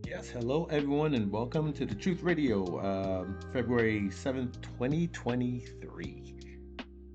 Yes, hello everyone, and welcome to the Truth Radio, February 7th, 2023.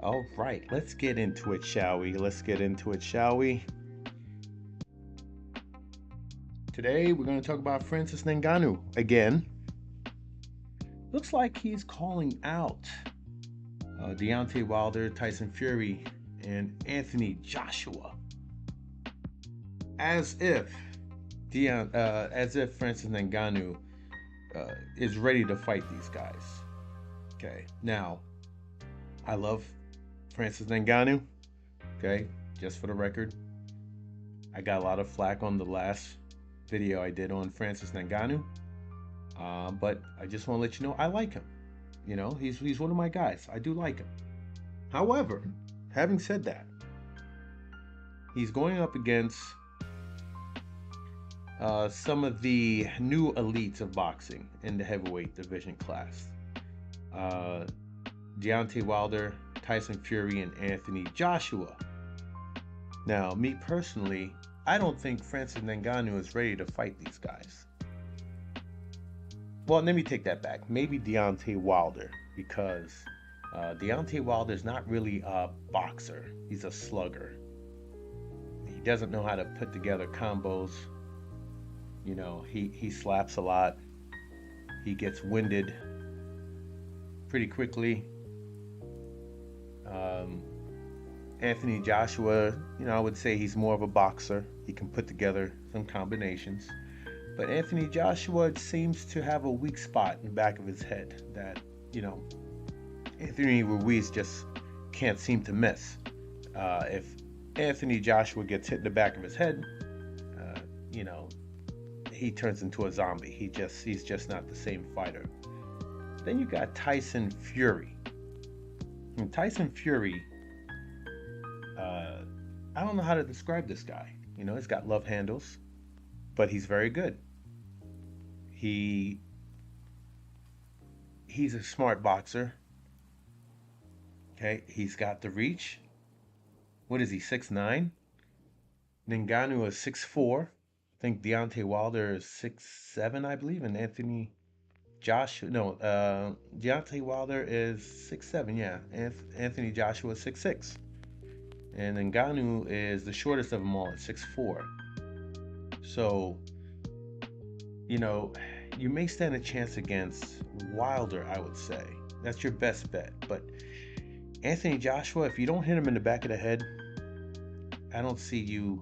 All right, let's get into it, shall we? Let's get into it, shall we? Today we're going to talk about Francis Ngannou again. Looks like he's calling out Deontay Wilder, Tyson Fury, and Anthony Joshua as if as if Francis Ngannou is ready to fight these guys. Okay, now I love Francis Ngannou. Okay, just for the record, I got a lot of flack on the last video I did on Francis Ngannou, but I just want to let you know I like him. You know, he's one of my guys. I do like him. However, having said that, he's going up against some of the new elites of boxing in the heavyweight division class. Uh, Deontay Wilder, Tyson Fury, and Anthony Joshua. Now, me personally, I don't think Francis Ngannou is ready to fight these guys. Well, let me take that back. Maybe Deontay Wilder, because Deontay Wilder is not really a boxer. He's a slugger. He doesn't know how to put together combos. You know, he slaps a lot. He gets winded pretty quickly. Anthony Joshua, you know, I would say he's more of a boxer. He can put together some combinations. But Anthony Joshua seems to have a weak spot in the back of his head that, you know, Anthony Ruiz just can't seem to miss. If Anthony Joshua gets hit in the back of his head, you know, he turns into a zombie. He's just not the same fighter. Then you got Tyson Fury. And Tyson Fury, I don't know how to describe this guy. You know, he's got love handles, but he's very good. He he's a smart boxer. Okay, he's got the reach. What is he? 6'9"? Ngannou is 6'4". I think Deontay Wilder is 6'7", I believe, and Deontay Wilder is 6'7", yeah. Anthony Joshua is 6'6". And Ngannou is the shortest of them all at 6'4". So, you know, you may stand a chance against Wilder, I would say. That's your best bet. But Anthony Joshua, if you don't hit him in the back of the head, I don't see you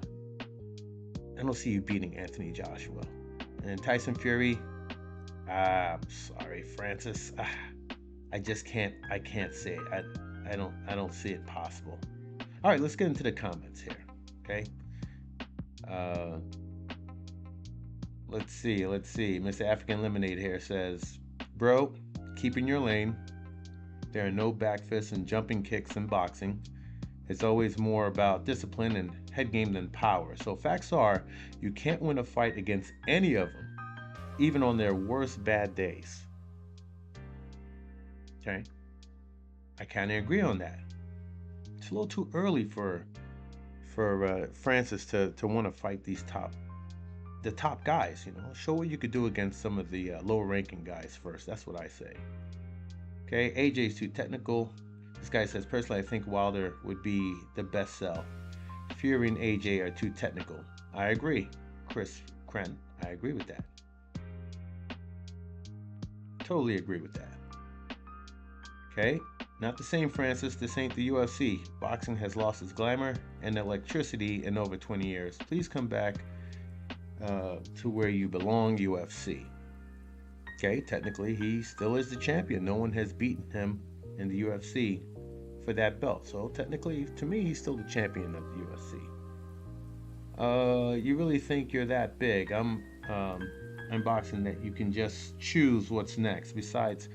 beating Anthony Joshua. And Tyson Fury, I'm sorry, Francis. I just can't say it. I don't see it possible. All right, let's get into the comments here. Okay. Uh, let's see. Mr. African Lemonade here says, "Bro, keep in your lane. There are no back fists and jumping kicks in boxing. It's always more about discipline and head game than power. So facts are, you can't win a fight against any of them, even on their worst bad days." Okay, I kind of agree on that. It's a little too early for Francis to want to fight the top guys. You know, show what you could do against some of the lower ranking guys first. That's what I say. Okay, AJ's too technical. This guy says, personally, I think Wilder would be the best sell. Fury and AJ are too technical. I agree. Chris Kren, I agree with that. Totally agree with that. Okay, not the same, Francis. This ain't the UFC. Boxing has lost its glamour and electricity in over 20 years. Please come back to where you belong, UFC. Okay, technically, he still is the champion. No one has beaten him in the UFC for that belt. So technically, to me, he's still the champion of the UFC. You really think you're that big? I'm boxing that you can just choose what's next. Besides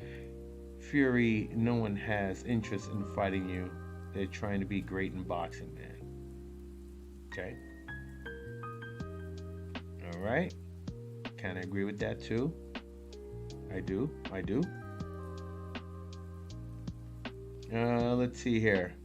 Fury, no one has interest in fighting you. They're trying to be great in boxing, man. Okay. All right. Kind of agree with that too. I do. Let's see here.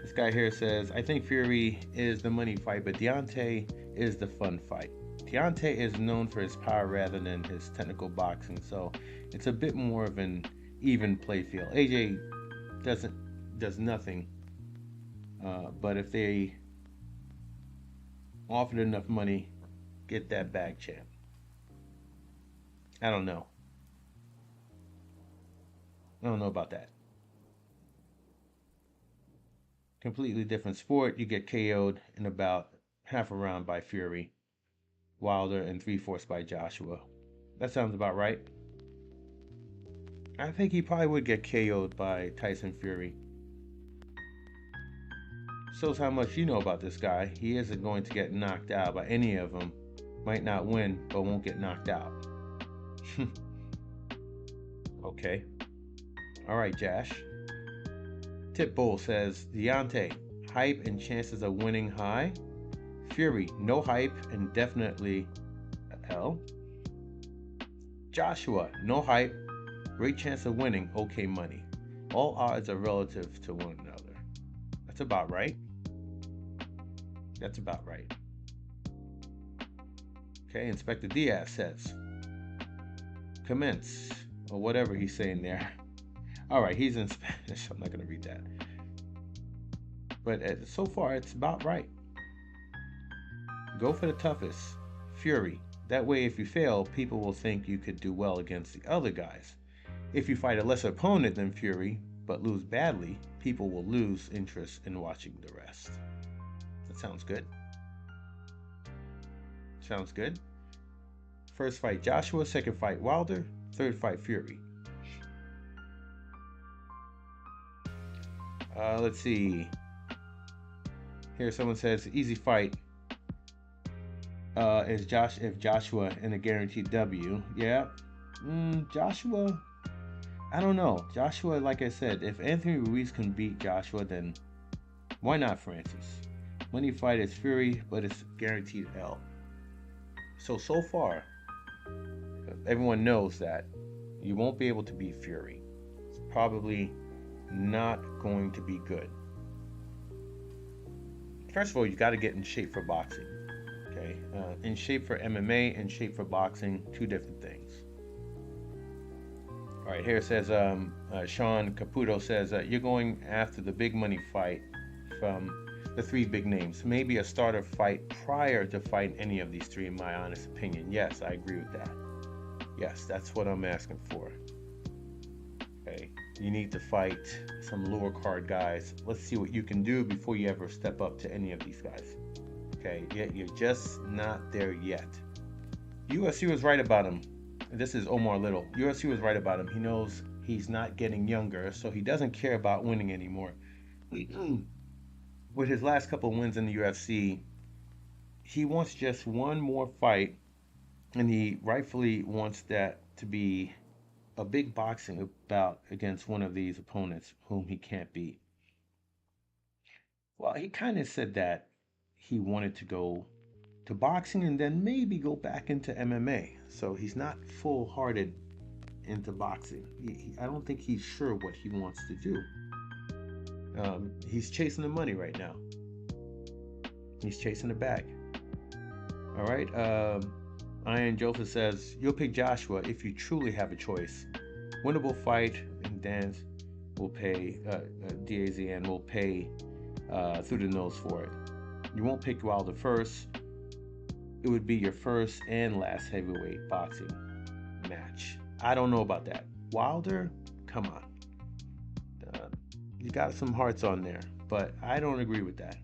This guy here says, I think Fury is the money fight, but Deontay is the fun fight. Deontay is known for his power rather than his technical boxing, so it's a bit more of an even play field. AJ does nothing, but if they offered enough money, get that bag, champ. I don't know. I don't know about that. Completely different sport. You get KO'd in about half a round by Fury, Wilder, and three-fourths by Joshua. That sounds about right. I think he probably would get KO'd by Tyson Fury. Shows how much you know about this guy. He isn't going to get knocked out by any of them. Might not win, but won't get knocked out. Okay. All right, Josh. Titbull says, Deontay, hype and chances of winning high. Fury, no hype and definitely L. Joshua, no hype, great chance of winning, okay money. All odds are relative to one another. That's about right. That's about right. Okay, Inspector Diaz says, commence, or whatever he's saying there. All right, he's in Spanish. I'm not going to read that. But so far, it's about right. Go for the toughest. Fury. That way, if you fail, people will think you could do well against the other guys. If you fight a lesser opponent than Fury, but lose badly, people will lose interest in watching the rest. That sounds good. Sounds good. First fight Joshua, second fight Wilder, third fight Fury. Let's see. Here someone says easy fight. If Joshua in a guaranteed W. Yeah. Joshua, I don't know. Joshua, like I said, if Anthony Ruiz can beat Joshua, then why not Francis? Money fight is Fury, but it's guaranteed L. So far, everyone knows that you won't be able to beat Fury. It's probably not going to be good. First of all, you got to get in shape for boxing. Okay, in shape for MMA, in shape for boxing, two different things. All right, here it says Sean Caputo says you're going after the big money fight from the three big names. Maybe a starter fight prior to fighting any of these three, in my honest opinion. Yes, I agree with that. Yes, that's what I'm asking for. Okay, you need to fight some lower card guys. Let's see what you can do before you ever step up to any of these guys. Okay, you're just not there yet. UFC was right about him. This is Omar Little. UFC was right about him. He knows he's not getting younger, so he doesn't care about winning anymore. With his last couple of wins in the UFC, he wants just one more fight, and he rightfully wants that to be a big boxing bout against one of these opponents whom he can't beat. Well, he kind of said that he wanted to go to boxing and then maybe go back into MMA. So he's not full-hearted into boxing. I don't think he's sure what he wants to do. He's chasing the money right now. He's chasing the bag. All right. Ian Joseph says, you'll pick Joshua if you truly have a choice. Winnable fight, and Dan will pay, DAZN will pay through the nose for it. You won't pick Wilder first. It would be your first and last heavyweight boxing match. I don't know about that. Wilder, come on. You got some hearts on there, but I don't agree with that.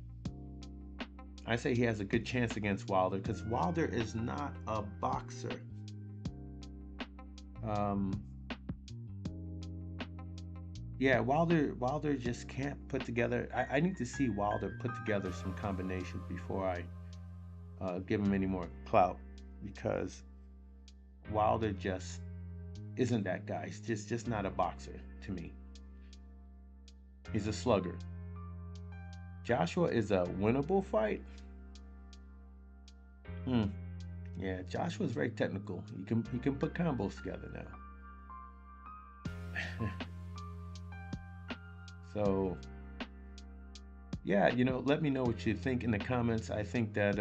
I say he has a good chance against Wilder because Wilder is not a boxer. Yeah, Wilder just can't put together. I need to see Wilder put together some combinations before I give him any more clout, because Wilder just isn't that guy. He's just not a boxer to me. He's a slugger. Joshua is a winnable fight. Yeah, Joshua's very technical. He can put combos together now. So, yeah, let me know what you think in the comments. I think that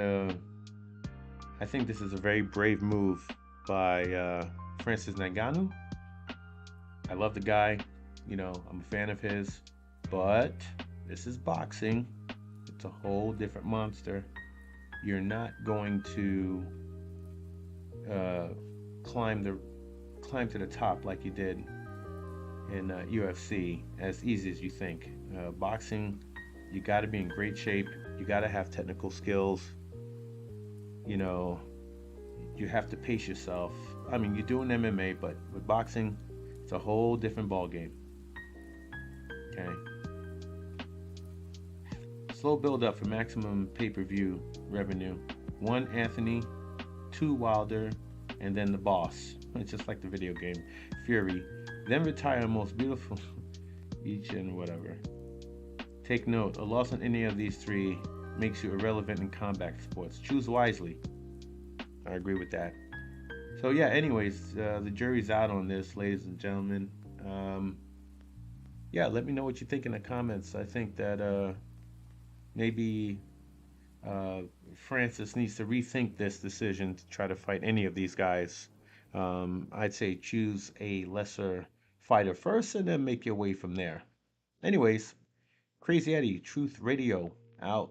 I think this is a very brave move by Francis Ngannou. I love the guy. I'm a fan of his. But this is boxing. It's a whole different monster. You're not going to uh, climb the climb to the top like you did in UFC as easy as you think. Boxing, you got to be in great shape. You got to have technical skills. You know, you have to pace yourself. I mean, you're doing MMA, but with boxing, it's a whole different ball game. Okay. Slow build up for maximum pay-per-view revenue. One Anthony, two Wilder, and then the boss. It's just like the video game Fury. Then retire most beautiful each and whatever. Take note, a loss on any of these three makes you irrelevant in combat sports. Choose wisely. I agree with that. So yeah, anyways, the jury's out on this, ladies and gentlemen. Yeah, let me know what you think in the comments. I think that maybe Francis needs to rethink this decision to try to fight any of these guys. I'd say choose a lesser fighter first and then make your way from there. Anyways, Crazy Eddie, Truth Radio, out.